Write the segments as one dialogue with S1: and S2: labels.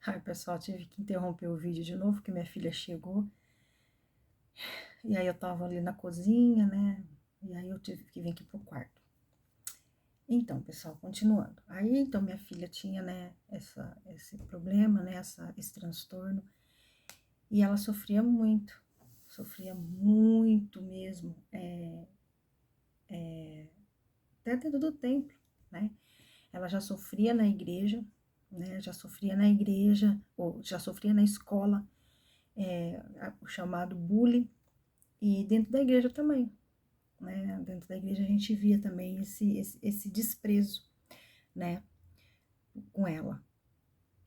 S1: Ai, pessoal, tive que interromper o vídeo de novo, porque minha filha chegou. E aí eu tava ali na cozinha, né? E aí eu tive que vir aqui pro quarto. Então, pessoal, continuando. Aí, então, minha filha tinha, né, esse problema, né, esse transtorno. E ela sofria muito mesmo, até dentro do templo, né? Ela já sofria na igreja, né? Já sofria na igreja, ou já sofria na escola, o chamado bullying. E dentro da igreja também, né? Dentro da igreja a gente via também esse desprezo, né? Com ela.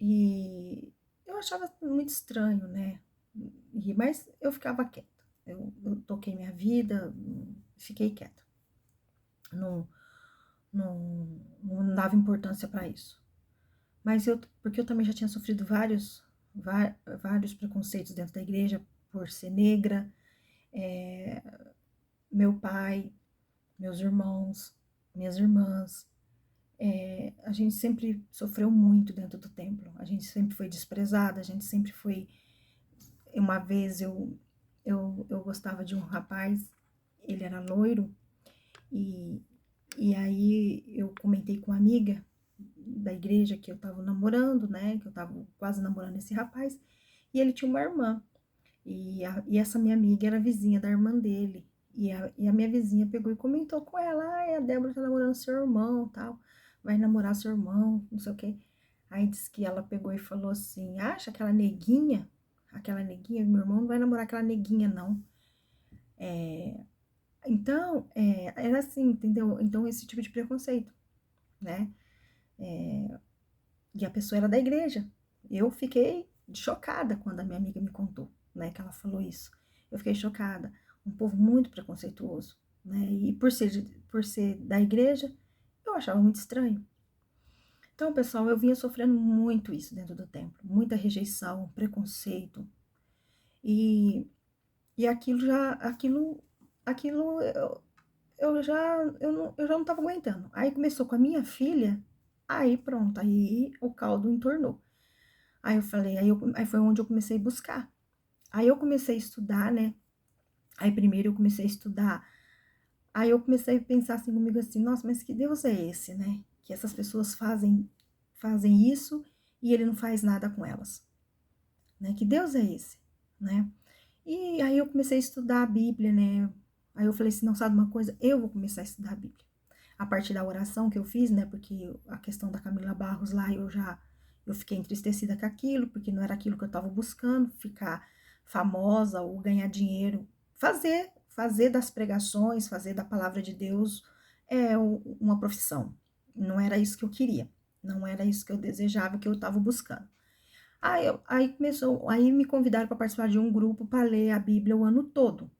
S1: E eu achava muito estranho, né? Mas eu ficava quieta. Eu toquei minha vida, fiquei quieta. Não, não dava importância para isso. Mas porque eu também já tinha sofrido vários preconceitos dentro da igreja por ser negra, é, meu pai, meus irmãos, minhas irmãs. A gente sempre sofreu muito dentro do templo, a gente sempre foi desprezada, a gente sempre foi. Uma vez eu gostava de um rapaz, ele era loiro, e, e aí eu comentei com uma amiga da igreja que eu tava namorando, né? Que eu tava quase namorando esse rapaz, e ele tinha uma irmã. E essa minha amiga era vizinha da irmã dele. E a minha vizinha pegou e comentou com ela: a Débora tá namorando seu irmão, tal. Vai namorar seu irmão, não sei o quê. Aí disse que ela pegou e falou assim: acha aquela neguinha, meu irmão não vai namorar aquela neguinha, não. Então, era assim, entendeu? Então, esse tipo de preconceito, né? E a pessoa era da igreja. Eu fiquei chocada quando a minha amiga me contou, né, que ela falou isso. Eu fiquei chocada. Um povo muito preconceituoso, né? E por ser da igreja, eu achava muito estranho. Então, pessoal, eu vinha sofrendo muito isso dentro do templo, muita rejeição, preconceito. E, e aquilo eu já não estava aguentando. Aí começou com a minha filha, aí pronto, aí o caldo entornou. Aí eu falei, aí foi onde eu comecei a buscar. Aí eu comecei a estudar, né? Aí primeiro eu comecei a estudar. Aí eu comecei a pensar assim comigo assim, nossa, mas que Deus é esse, né? Que essas pessoas fazem isso e ele não faz nada com elas, né? Que Deus é esse, né? E aí eu comecei a estudar a Bíblia, né? Aí eu falei assim, não sabe uma coisa? Eu vou começar a estudar a Bíblia. A partir da oração que eu fiz, né? Porque a questão da Camila Barros lá, eu fiquei entristecida com aquilo, porque não era aquilo que eu estava buscando, ficar famosa ou ganhar dinheiro. Fazer das pregações, fazer da palavra de Deus uma profissão. Não era isso que eu queria. Não era isso que eu desejava, que eu estava buscando. Aí me convidaram para participar de um grupo para ler a Bíblia o ano todo.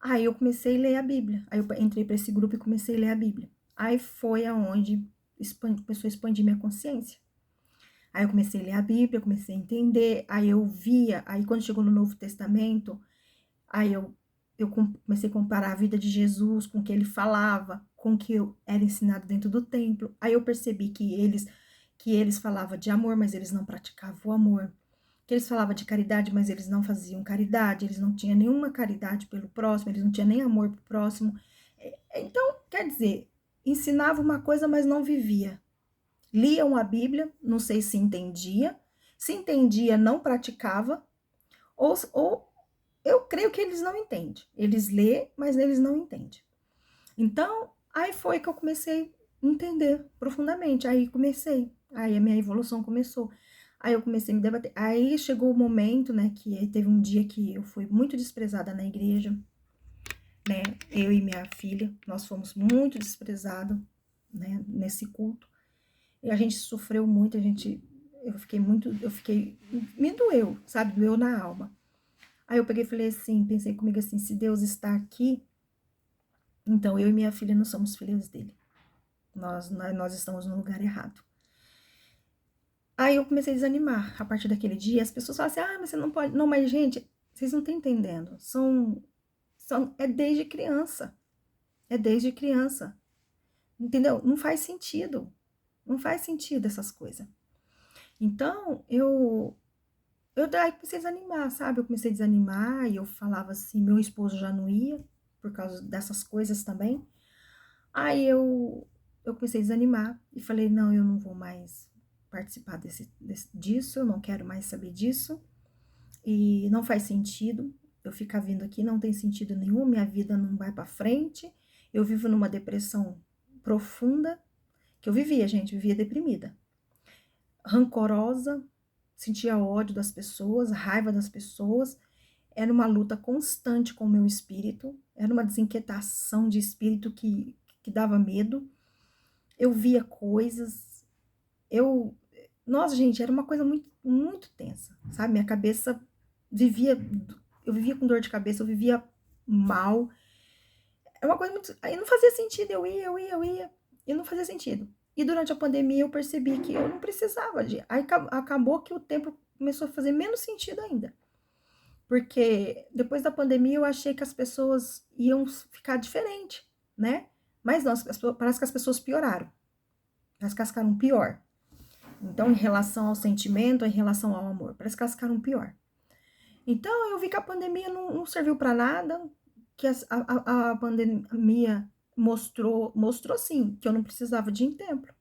S1: Aí eu comecei a ler a Bíblia. Aí eu entrei para esse grupo e comecei a ler a Bíblia. Aí foi aonde começou a expandir minha consciência. Aí eu comecei a ler a Bíblia, comecei a entender, aí eu via, aí quando chegou no Novo Testamento, aí eu comecei a comparar a vida de Jesus com o que ele falava, com o que era ensinado dentro do templo. Aí eu percebi que eles falavam de amor, mas eles não praticavam o amor. Que eles falavam de caridade, mas eles não faziam caridade, eles não tinham nenhuma caridade pelo próximo, eles não tinham nem amor pro próximo. Então, quer dizer, ensinava uma coisa, mas não vivia. Liam a Bíblia, não sei se entendia, não praticava, ou eu creio que eles não entendem. Eles lê, mas eles não entendem. Então, aí foi que eu comecei a entender profundamente. Aí a minha evolução começou. Aí eu comecei a me debater. Aí chegou o momento, né, que teve um dia que eu fui muito desprezada na igreja, né? Eu e minha filha, nós fomos muito desprezados, né, nesse culto. E a gente sofreu muito, me doeu, sabe? Doeu na alma. Aí eu peguei e falei assim, pensei comigo assim, se Deus está aqui, então eu e minha filha não somos filhas dele. Nós estamos no lugar errado. Aí eu comecei a desanimar. A partir daquele dia, as pessoas falam assim, mas você não pode. Não, mas gente, vocês não estão entendendo. É desde criança. É desde criança. Entendeu? Não faz sentido. Não faz sentido essas coisas. Então, eu daí comecei a desanimar, sabe? Eu comecei a desanimar e eu falava assim, meu esposo já não ia, por causa dessas coisas também. Aí eu comecei a desanimar e falei, não, eu não vou mais participar disso, eu não quero mais saber disso. E não faz sentido eu ficar vindo aqui, não tem sentido nenhum, minha vida não vai para frente. Eu vivo numa depressão profunda, que eu vivia, gente, vivia deprimida, rancorosa, sentia ódio das pessoas, raiva das pessoas. Era uma luta constante com o meu espírito, era uma desinquietação de espírito que dava medo. Eu via coisas, eu. Nossa, gente, era uma coisa muito, muito tensa, sabe? Minha cabeça vivia. Eu vivia com dor de cabeça, eu vivia mal. É uma coisa muito. Aí não fazia sentido, eu ia, e não fazia sentido. E durante a pandemia eu percebi que eu não precisava de. Aí acabou que o tempo começou a fazer menos sentido ainda. Porque depois da pandemia eu achei que as pessoas iam ficar diferente, né? Mas não, parece que as pessoas pioraram. Parece que elas ficaram pior. Então, em relação ao sentimento, em relação ao amor, parece que elas ficaram pior. Então, eu vi que a pandemia não serviu para nada, que a pandemia mostrou sim, que eu não precisava de ir em templo,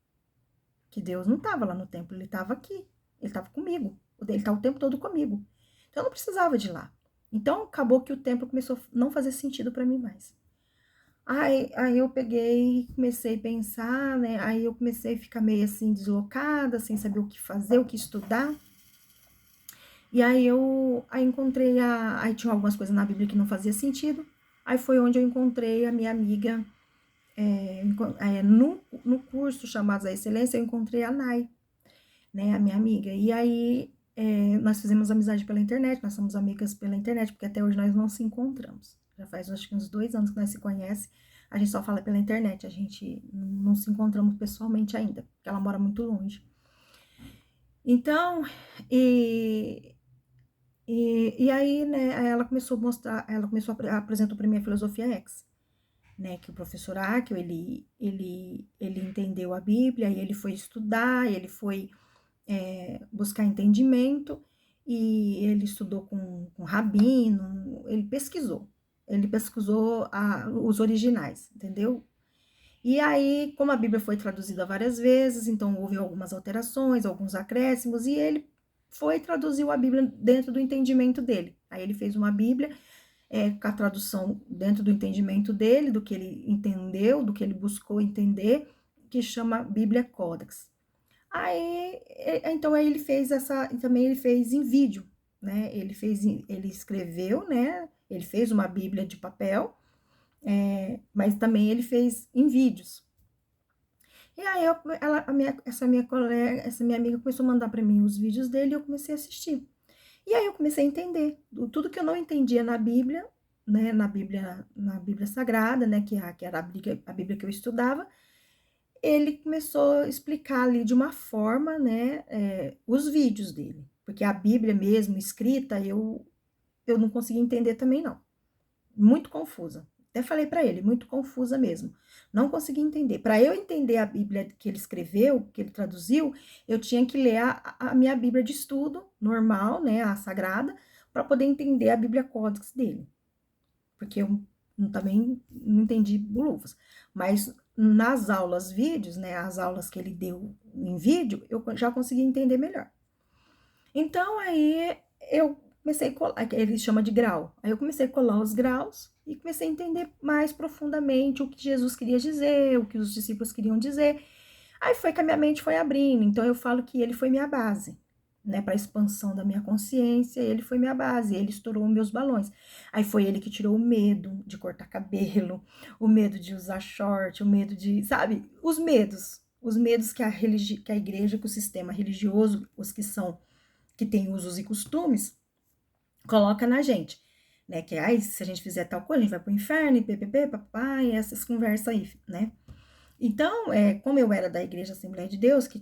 S1: que Deus não estava lá no templo, ele estava aqui, ele estava comigo, ele está o tempo todo comigo. Então, eu não precisava de ir lá. Então, acabou que o templo começou a não fazer sentido para mim mais. Aí eu peguei, comecei a pensar, né? Aí eu comecei a ficar meio assim, deslocada, sem saber o que fazer, o que estudar. E aí encontrei aí tinha algumas coisas na Bíblia que não fazia sentido. Aí foi onde eu encontrei a minha amiga, no curso chamado A Excelência, eu encontrei a Nai, né, a minha amiga. E aí nós fizemos amizade pela internet, nós somos amigas pela internet, porque até hoje nós não se encontramos. Já faz acho que uns 2 anos que nós se conhecemos, a gente só fala pela internet, a gente não se encontramos pessoalmente ainda, porque ela mora muito longe. Então, e aí, né, ela começou a mostrar, ela começou a apresentar para mim a filosofia X, né, que o professor Akio, ele entendeu a Bíblia, e ele foi estudar, ele foi buscar entendimento, e ele estudou com rabino, ele pesquisou os originais, entendeu? E aí, como a Bíblia foi traduzida várias vezes, então houve algumas alterações, alguns acréscimos, e ele traduziu a Bíblia dentro do entendimento dele. Aí ele fez uma Bíblia com a tradução dentro do entendimento dele, do que ele entendeu, do que ele buscou entender, que chama Bíblia Codex. Então aí ele fez também ele fez em vídeo, né? Ele escreveu, né? Ele fez uma Bíblia de papel, mas também ele fez em vídeos. E aí essa minha amiga começou a mandar para mim os vídeos dele e eu comecei a assistir. E aí eu comecei a entender tudo que eu não entendia na Bíblia, né, na Bíblia Sagrada, né, que era a Bíblia que eu estudava. Ele começou a explicar ali de uma forma, né, os vídeos dele, porque a Bíblia mesmo escrita eu não conseguia entender também não, muito confusa. Até falei para ele, muito confusa mesmo. Não consegui entender. Para eu entender a Bíblia que ele escreveu, que ele traduziu, eu tinha que ler a minha Bíblia de estudo normal, né, a sagrada, para poder entender a Bíblia Códex dele. Porque eu também não entendi bolufas. Mas nas aulas vídeos, né, as aulas que ele deu em vídeo, eu já consegui entender melhor. Então aí eu comecei a colar, ele chama de grau. Aí eu comecei a colar os graus e comecei a entender mais profundamente o que Jesus queria dizer, o que os discípulos queriam dizer. Aí foi que a minha mente foi abrindo. Então eu falo que ele foi minha base, né, para a expansão da minha consciência, ele foi minha base, ele estourou meus balões. Aí foi ele que tirou o medo de cortar cabelo, o medo de usar short, o medo de, sabe, os medos que que a igreja, que o sistema religioso, os que têm usos e costumes, coloca na gente, né? Que aí, se a gente fizer tal coisa, a gente vai pro inferno, e ppp, papai, essas conversas aí, né? Então, como eu era da Igreja Assembleia de Deus, que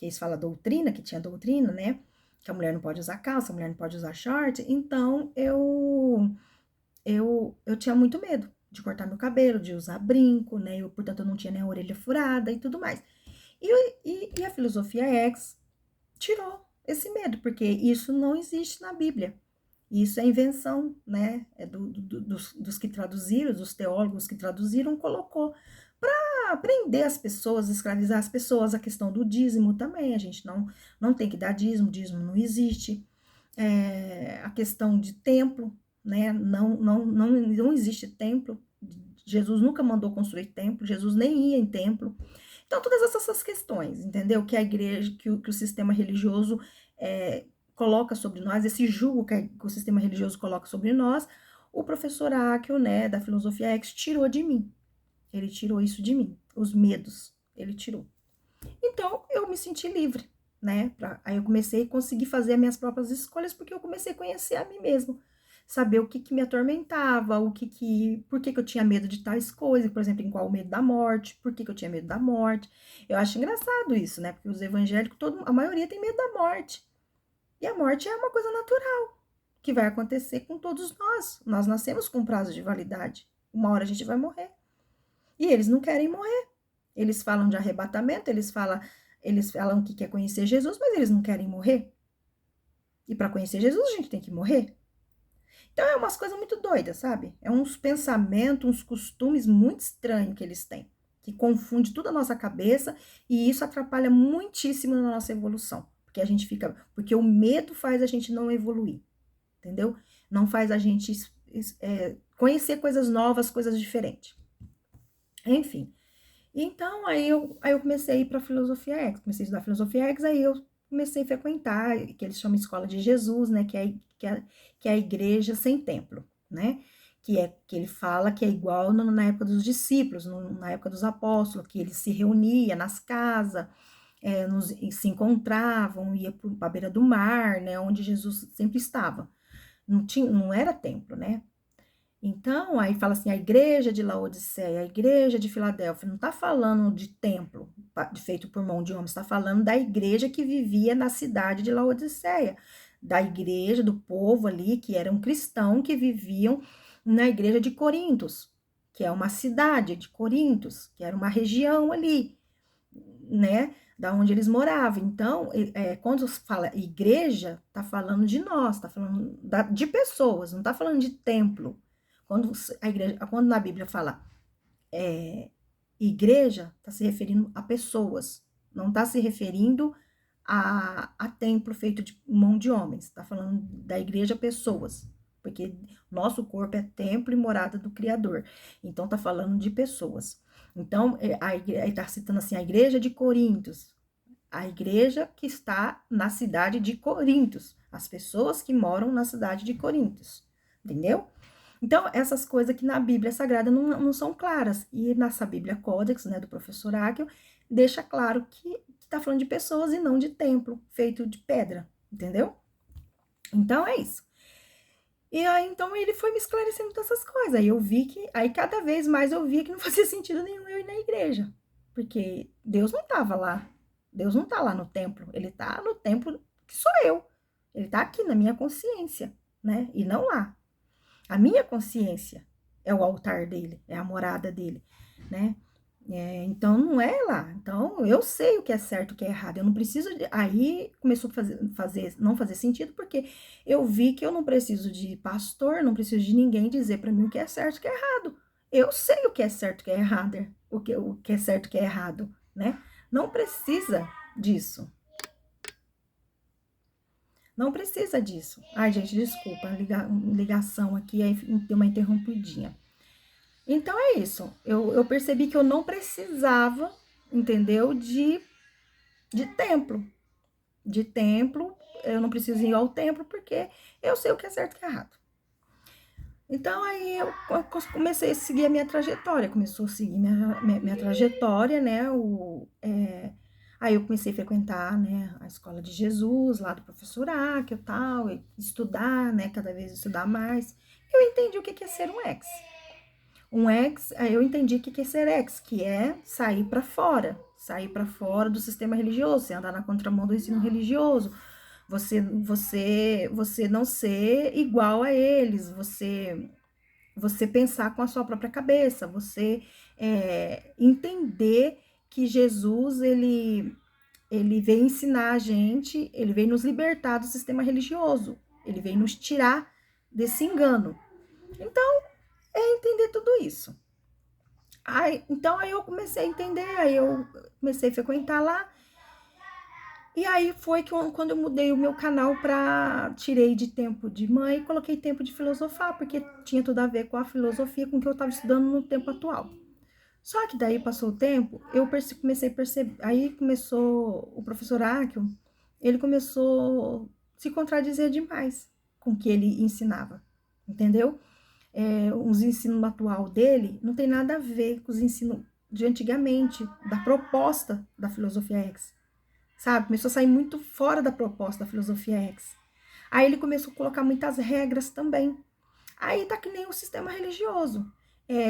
S1: eles falam doutrina, que tinha doutrina, né? Que a mulher não pode usar calça, a mulher não pode usar short, então eu tinha muito medo de cortar meu cabelo, de usar brinco, né? Portanto, eu não tinha nem a orelha furada e tudo mais. E a filosofia X tirou esse medo, porque isso não existe na Bíblia. Isso é invenção, né? É dos que traduziram, dos teólogos que traduziram, colocou para prender as pessoas, escravizar as pessoas. A questão do dízimo também, a gente não tem que dar dízimo, dízimo não existe. A questão de templo, né? Não existe templo. Jesus nunca mandou construir templo, Jesus nem ia em templo. Então, todas essas questões, entendeu? Que a igreja, que o sistema religioso coloca sobre nós, esse jugo que o sistema religioso coloca sobre nós, o professor Áquil, né, da Filosofia X, tirou de mim. Ele tirou isso de mim, os medos, ele tirou. Então, eu me senti livre, né? Aí eu comecei a conseguir fazer as minhas próprias escolhas, porque eu comecei a conhecer a mim mesmo. Saber o que me atormentava, por que eu tinha medo de tais coisas, por exemplo, em qual o medo da morte, por que eu tinha medo da morte. Eu acho engraçado isso, né? Porque os evangélicos, a maioria tem medo da morte. E a morte é uma coisa natural, que vai acontecer com todos nós. Nós nascemos com prazo de validade. Uma hora a gente vai morrer. E eles não querem morrer. Eles falam de arrebatamento, eles falam que quer conhecer Jesus, mas eles não querem morrer. E para conhecer Jesus, a gente tem que morrer. Então é umas coisas muito doidas, sabe? É uns pensamentos, uns costumes muito estranhos que eles têm, que confunde toda a nossa cabeça e isso atrapalha muitíssimo na nossa evolução. Porque o medo faz a gente não evoluir, entendeu? Não faz a gente conhecer coisas novas, coisas diferentes. Enfim. Então, aí eu comecei a ir para Filosofia X, comecei a estudar Filosofia X, aí eu comecei a frequentar, que eles chamam Escola de Jesus, né, que é a igreja sem templo, né, que ele fala que é igual na época dos discípulos, na época dos apóstolos, que eles se reuniam nas casas, se encontravam, ia para a beira do mar, né, onde Jesus sempre estava. Não era templo, né? Então, aí fala assim, a igreja de Laodiceia, a igreja de Filadélfia, não está falando de templo feito por mão de homens, está falando da igreja que vivia na cidade de Laodiceia, da igreja, do povo ali, que eram cristãos que viviam na igreja de Corintos, que é uma cidade de Corintos, que era uma região ali, né, da onde eles moravam. Então, quando fala igreja, está falando de nós, está falando de pessoas, não está falando de templo. Quando na Bíblia fala igreja, está se referindo a pessoas, não está se referindo a templo feito de mão de homens, está falando da igreja pessoas, porque nosso corpo é templo e morada do Criador, então está falando de pessoas. Então, aí está citando assim, a igreja de Corintos, a igreja que está na cidade de Corintos, as pessoas que moram na cidade de Corintos, entendeu? Então, essas coisas que na Bíblia Sagrada não são claras. E nessa Bíblia Codex, né, do professor Áquil, deixa claro que está falando de pessoas e não de templo feito de pedra, entendeu? Então, é isso. E aí, então, ele foi me esclarecendo dessas coisas. Aí cada vez mais eu via que não fazia sentido nenhum eu ir na igreja. Porque Deus não estava lá. Deus não está lá no templo. Ele está no templo que sou eu. Ele está aqui na minha consciência, né? E não lá. A minha consciência é o altar dele, é a morada dele, né? Então não é lá. Então eu sei o que é certo e o que é errado. Eu não preciso de. Aí começou a não fazer sentido, porque eu vi que eu não preciso de pastor, não preciso de ninguém dizer para mim o que é certo e o que é errado. Eu sei o que é certo e o que é errado, o que é certo e o que é errado, né? Não precisa disso. Não precisa disso. Ai, gente, desculpa, ligação aqui, aí deu uma interrompidinha. Então é isso. Eu percebi que eu não precisava, entendeu? De templo. De templo, eu não preciso ir ao templo porque eu sei o que é certo e o que é errado. Então aí eu comecei a seguir a minha trajetória, começou a seguir minha trajetória, né? Aí eu comecei a frequentar, né, a escola de Jesus, lá do professor Áquio e tal, e estudar, né, cada vez estudar mais. Eu entendi o que é ser um ex. Um ex, aí eu entendi o que é ser ex, que é sair para fora do sistema religioso, você andar na contramão do ensino religioso, você não ser igual a eles, você pensar com a sua própria cabeça, você entender que Jesus, ele veio ensinar a gente, ele veio nos libertar do sistema religioso, ele veio nos tirar desse engano. Então, é entender tudo isso. Então, aí eu comecei a entender, aí eu comecei a frequentar lá, e aí foi que quando eu mudei o meu canal tirei de tempo de mãe e coloquei tempo de filosofar, porque tinha tudo a ver com a filosofia, com o que eu estava estudando no tempo atual. Só que daí passou o tempo, eu comecei a perceber, aí começou o professor Akio, ele começou a se contradizer demais com o que ele ensinava, entendeu? Os ensinos atual dele não tem nada a ver com os ensinos de antigamente, da proposta da filosofia X, sabe? Começou a sair muito fora da proposta da filosofia X. Aí ele começou a colocar muitas regras também. Aí tá que nem o sistema religioso.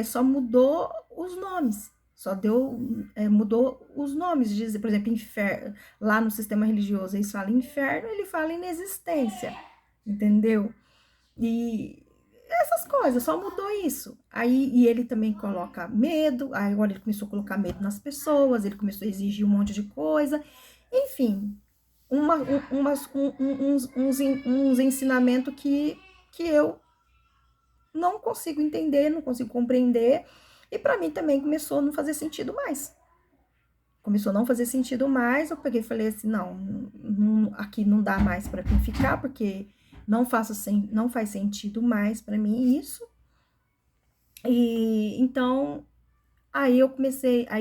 S1: Só mudou os nomes. Mudou os nomes. Por exemplo, inferno. Lá no sistema religioso eles falam inferno, ele fala inexistência. Entendeu? E essas coisas, só mudou isso. Aí, e ele também coloca medo, aí agora ele começou a colocar medo nas pessoas, ele começou a exigir um monte de coisa. Enfim, uns ensinamentos que eu não consigo entender, não consigo compreender, e para mim também começou a não fazer sentido mais. Começou a não fazer sentido mais, eu peguei e falei assim, aqui não dá mais para mim ficar, porque não faz sentido mais para mim isso. E então, aí eu comecei a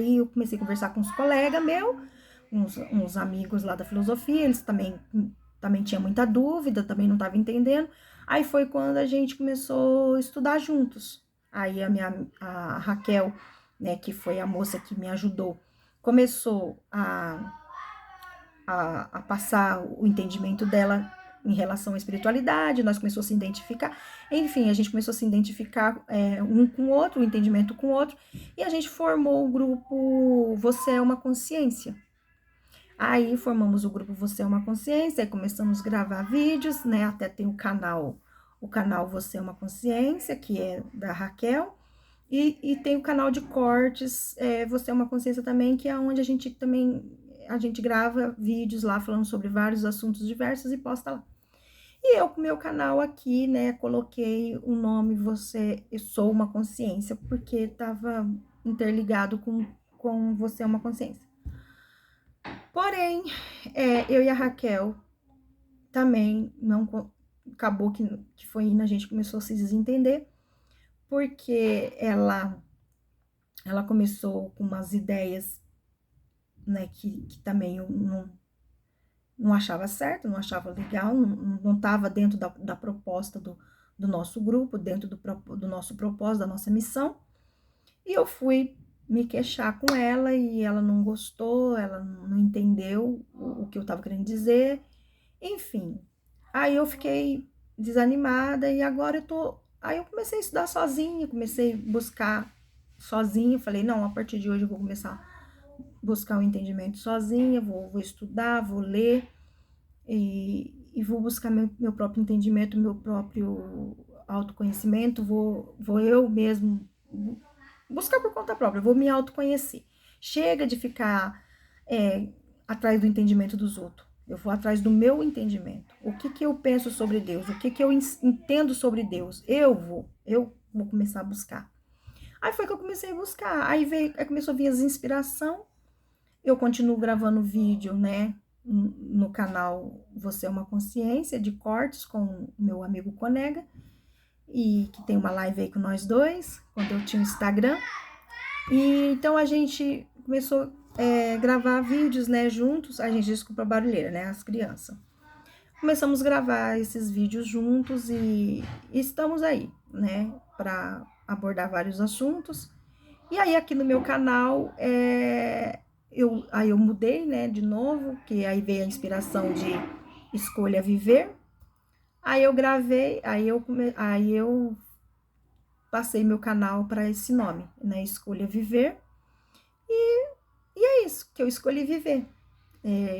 S1: conversar com uns colegas meus, uns amigos lá da filosofia, eles também tinham muita dúvida, também não estavam entendendo. Aí foi quando a gente começou a estudar juntos. Aí a Raquel, né, que foi a moça que me ajudou, começou a passar o entendimento dela em relação à espiritualidade, nós começamos a se identificar, enfim, a gente começou a se identificar um com o outro, o entendimento com o outro, e a gente formou o grupo Você é uma Consciência. Aí formamos o grupo Você é uma Consciência, aí começamos a gravar vídeos, né? Até tem o canal Você é uma Consciência, que é da Raquel, e tem o canal de cortes, Você é uma Consciência também, que é onde a gente grava vídeos lá falando sobre vários assuntos diversos e posta lá. E eu, com o meu canal aqui, né, coloquei o nome Eu Sou uma Consciência, porque estava interligado com Você é uma Consciência. Porém, eu e a Raquel também não acabou que foi indo, a gente começou a se desentender, porque ela começou com umas ideias, né, que também eu não achava certo, não achava legal, não estava dentro da proposta do nosso grupo, dentro do nosso propósito, da nossa missão. E eu fui me queixar com ela e ela não gostou, ela não entendeu o que eu estava querendo dizer. Enfim, aí eu fiquei desanimada e agora Aí eu comecei a estudar sozinha, comecei a buscar sozinha. Falei, não, a partir de hoje eu vou começar a buscar o entendimento sozinha, vou estudar, vou ler e vou buscar meu próprio entendimento, meu próprio autoconhecimento, vou eu mesmo buscar por conta própria, vou me autoconhecer. Chega de ficar atrás do entendimento dos outros. Eu vou atrás do meu entendimento. O que eu penso sobre Deus? O que eu entendo sobre Deus? Eu vou começar a buscar. Aí foi que eu comecei a buscar. Aí começou a vir as inspiração. Eu continuo gravando vídeo, né? No canal Você é uma Consciência, de cortes com o meu amigo Conega. E que tem uma live aí com nós dois, quando eu tinha o Instagram. E então a gente começou gravar vídeos, né, juntos. A gente, desculpa a barulheira, né, as crianças. Começamos a gravar esses vídeos juntos e estamos aí, né, para abordar vários assuntos. E aí aqui no meu canal, aí eu mudei, né, de novo, que aí veio a inspiração de Escolha Viver. Aí eu gravei, aí eu passei meu canal para esse nome, né, Escolha Viver. E é isso, que eu escolhi viver.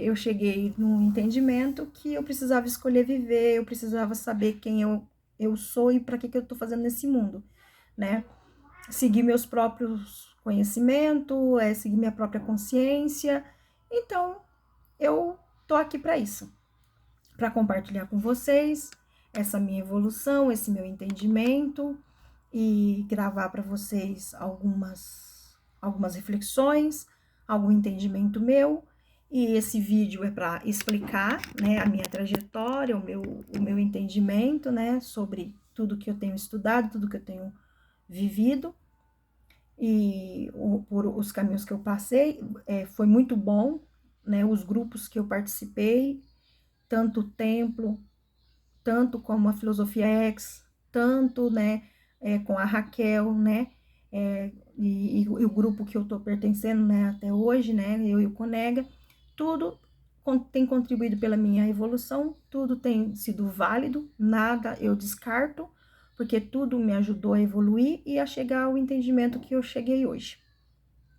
S1: Eu cheguei num entendimento que eu precisava escolher viver, eu precisava saber quem eu sou e para que eu estou fazendo nesse mundo, né? Seguir meus próprios conhecimentos, seguir minha própria consciência. Então, eu tô aqui para isso, para compartilhar com vocês essa minha evolução, esse meu entendimento e gravar para vocês algumas reflexões, algum entendimento meu. E esse vídeo é para explicar, né, a minha trajetória, o meu entendimento, né, sobre tudo que eu tenho estudado, tudo que eu tenho vivido e por os caminhos que eu passei. Foi muito bom, né, os grupos que eu participei, tanto o templo, tanto como a Filosofia X, tanto, né, com a Raquel, né, e o grupo que eu estou pertencendo, né, até hoje, né, eu e o Conega, tudo tem contribuído pela minha evolução, tudo tem sido válido, nada eu descarto, porque tudo me ajudou a evoluir e a chegar ao entendimento que eu cheguei hoje.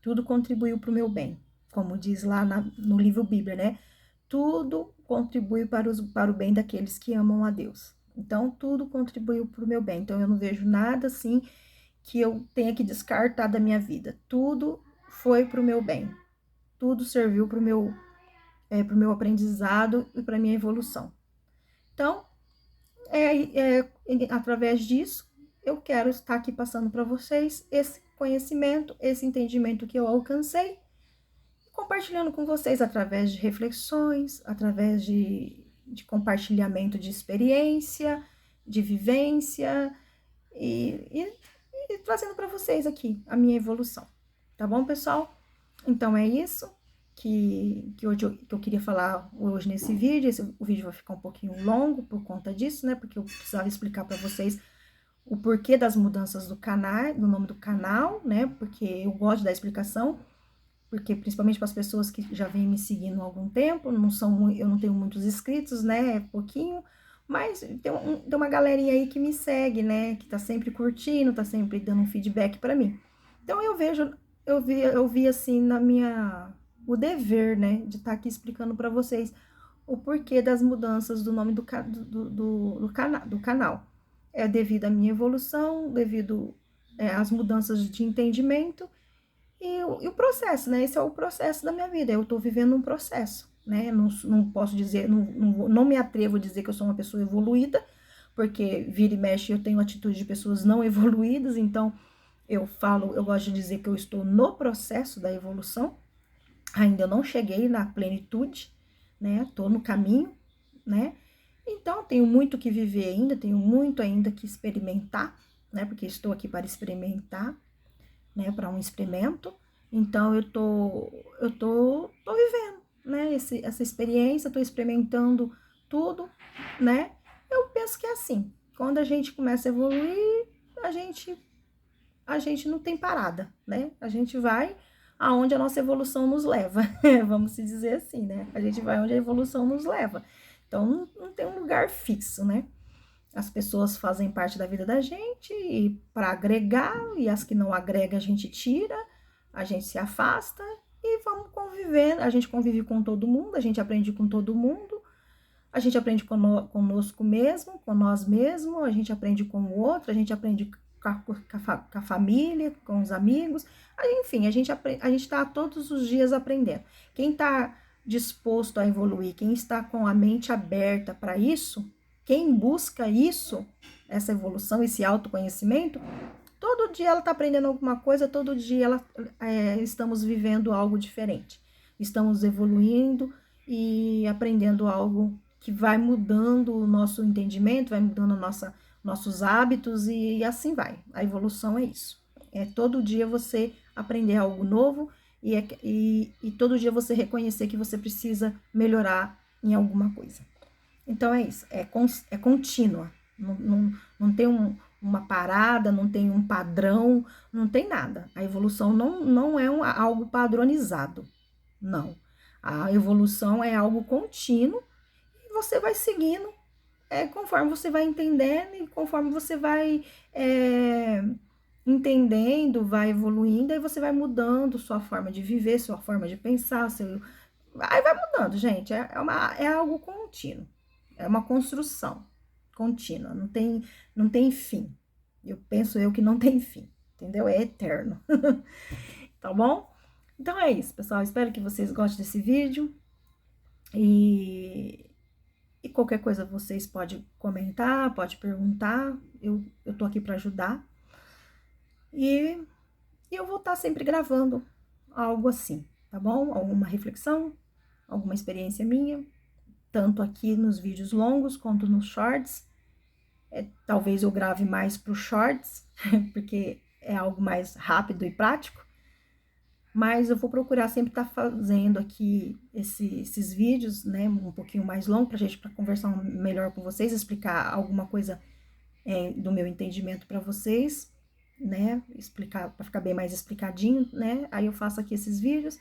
S1: Tudo contribuiu para o meu bem, como diz lá no livro Bíblia, né? Tudo contribui para o bem daqueles que amam a Deus. Então, tudo contribuiu para o meu bem. Então, eu não vejo nada assim que eu tenha que descartar da minha vida. Tudo foi para o meu bem. Tudo serviu para o meu aprendizado e para a minha evolução. Então, através disso, eu quero estar aqui passando para vocês esse conhecimento, esse entendimento que eu alcancei, compartilhando com vocês através de reflexões, através de compartilhamento de experiência, de vivência e trazendo para vocês aqui a minha evolução. Tá bom, pessoal? Então é isso que eu queria falar hoje nesse vídeo. O vídeo vai ficar um pouquinho longo por conta disso, né? Porque eu precisava explicar para vocês o porquê das mudanças do canal, do nome do canal, né? Porque eu gosto da explicação, porque principalmente para as pessoas que já vêm me seguindo há algum tempo, eu não tenho muitos inscritos, né? É pouquinho, mas tem uma galerinha aí que me segue, né? Que tá sempre curtindo, tá sempre dando um feedback para mim. Então eu vi assim o dever, né? De estar aqui explicando para vocês o porquê das mudanças do nome do canal. É devido à minha evolução, devido às mudanças de entendimento e o processo, né? Esse é o processo da minha vida. Eu tô vivendo um processo, né? Não posso dizer, não me atrevo a dizer que eu sou uma pessoa evoluída, porque vira e mexe eu tenho atitude de pessoas não evoluídas, então eu gosto de dizer que eu estou no processo da evolução. Ainda não cheguei na plenitude, né? Tô no caminho, né? Então, tenho muito que viver ainda, tenho muito ainda que experimentar, né? Porque estou aqui para experimentar, né, para um experimento. Então eu tô vivendo, né, essa experiência, tô experimentando tudo, né? Eu penso que é assim, quando a gente começa a evoluir, a gente a gente não tem parada, né? A gente vai aonde a nossa evolução nos leva, vamos se dizer assim, né? A gente vai onde a evolução nos leva. Então não tem um lugar fixo, né? As pessoas fazem parte da vida da gente e para agregar, e as que não agregam a gente tira, a gente se afasta e vamos conviver. A gente convive com todo mundo, a gente aprende com todo mundo, a gente aprende conosco mesmo, com nós mesmos, a gente aprende com o outro, a gente aprende com a família, com os amigos, enfim, a gente está todos os dias aprendendo. Quem está disposto a evoluir, quem está com a mente aberta para isso, quem busca isso, essa evolução, esse autoconhecimento, todo dia ela está aprendendo alguma coisa, todo dia estamos vivendo algo diferente. Estamos evoluindo e aprendendo algo que vai mudando o nosso entendimento, vai mudando nossos hábitos e assim vai. A evolução é isso. É todo dia você aprender algo novo e todo dia você reconhecer que você precisa melhorar em alguma coisa. Então é isso, é contínua, não tem uma parada, não tem um padrão, não tem nada. A evolução não é algo padronizado, não. A evolução é algo contínuo e você vai seguindo conforme você vai entendendo e conforme você vai entendendo, vai evoluindo, aí você vai mudando sua forma de viver, sua forma de pensar, aí vai mudando, gente, é algo contínuo. É uma construção contínua, não tem fim. Eu penso que não tem fim, entendeu? É eterno. Tá bom? Então é isso, pessoal. Espero que vocês gostem desse vídeo. E, e qualquer coisa vocês podem comentar, pode perguntar, eu tô aqui para ajudar. E, e eu vou estar sempre gravando algo assim, tá bom? Alguma reflexão, alguma experiência minha, tanto aqui nos vídeos longos quanto nos shorts. Talvez eu grave mais para os shorts, porque é algo mais rápido e prático. Mas eu vou procurar sempre estar fazendo aqui esses vídeos, né, um pouquinho mais longo, para conversar melhor com vocês, explicar alguma coisa do meu entendimento para vocês, né, explicar, para ficar bem mais explicadinho, né, aí eu faço aqui esses vídeos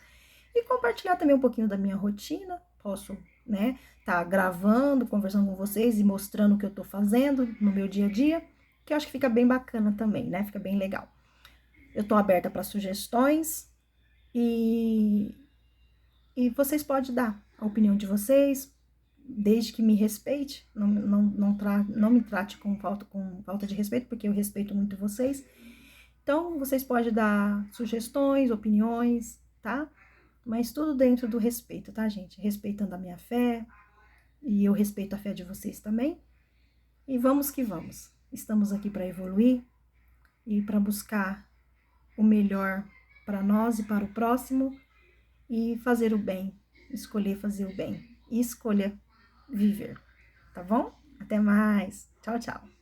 S1: e compartilhar também um pouquinho da minha rotina, posso, né, tá gravando, conversando com vocês e mostrando o que eu tô fazendo no meu dia a dia, que eu acho que fica bem bacana também, né, fica bem legal. Eu tô aberta para sugestões, e, e vocês podem dar a opinião de vocês, desde que me respeite, não me trate com falta de respeito, porque eu respeito muito vocês. Então, vocês podem dar sugestões, opiniões, tá? Mas tudo dentro do respeito, tá, gente? Respeitando a minha fé, e eu respeito a fé de vocês também. E vamos que vamos. Estamos aqui para evoluir e para buscar o melhor para nós e para o próximo, e fazer o bem, escolher fazer o bem e escolha viver, tá bom? Até mais. Tchau, tchau.